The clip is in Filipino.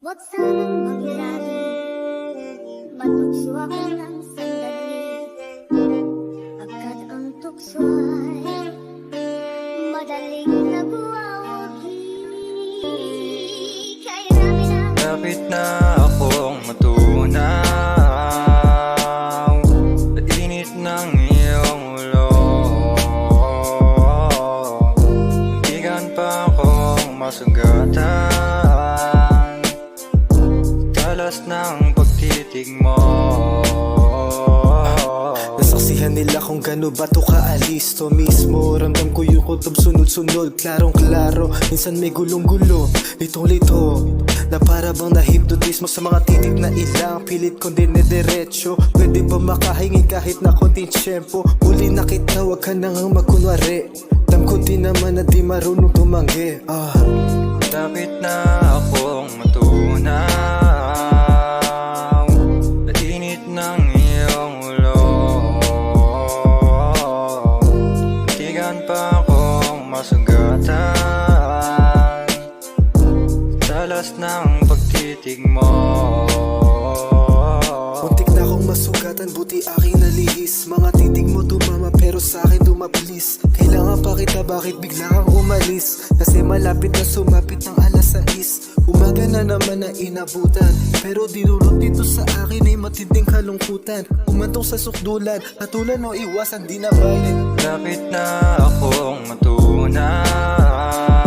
Huwag sanang maglagi, matukso ako ng sandali. Agad ang tukso ay madaling nabuwawagi. Kaya namin ang Lapit na akong matunaw sa init ng iyong ulo. Muntikan pa akong masugatan, talas ng pagtitig mo. Nasaksihan nila kung gano ba to kaalis. To mismo, ramdam ko yung kutob sunod-sunod. Klarong klaro, minsan may gulong-gulo. Litong-lito, na para bang nahipnotis mo sa mga titig na ilang pilit kong dinediretso. Pwede ba makahingi kahit na konting tiyempo? Muli na kita, wag ka nang magkunwari. Alam ko din naman na di marunong tumanggi. Lapit na akong matunaw sa init ng iyong ulo. Muntikan pa akong masugatan, talas ng pagtitig mo. Muntik na akong masugatan, buti aking nalihis. Mga titig mo tumama pero sa akin dumabilis. Kailangan pa kita, bakit bigla kang umalis? Kasi malapit na sumapit ng alas 6. Umaga na naman na inabutan, pero dinulot dito sa akin ay matinding kalungkutan. Umantong sa sukdulan, hatulan o iwasan di na balik. Lapit na akong matunaw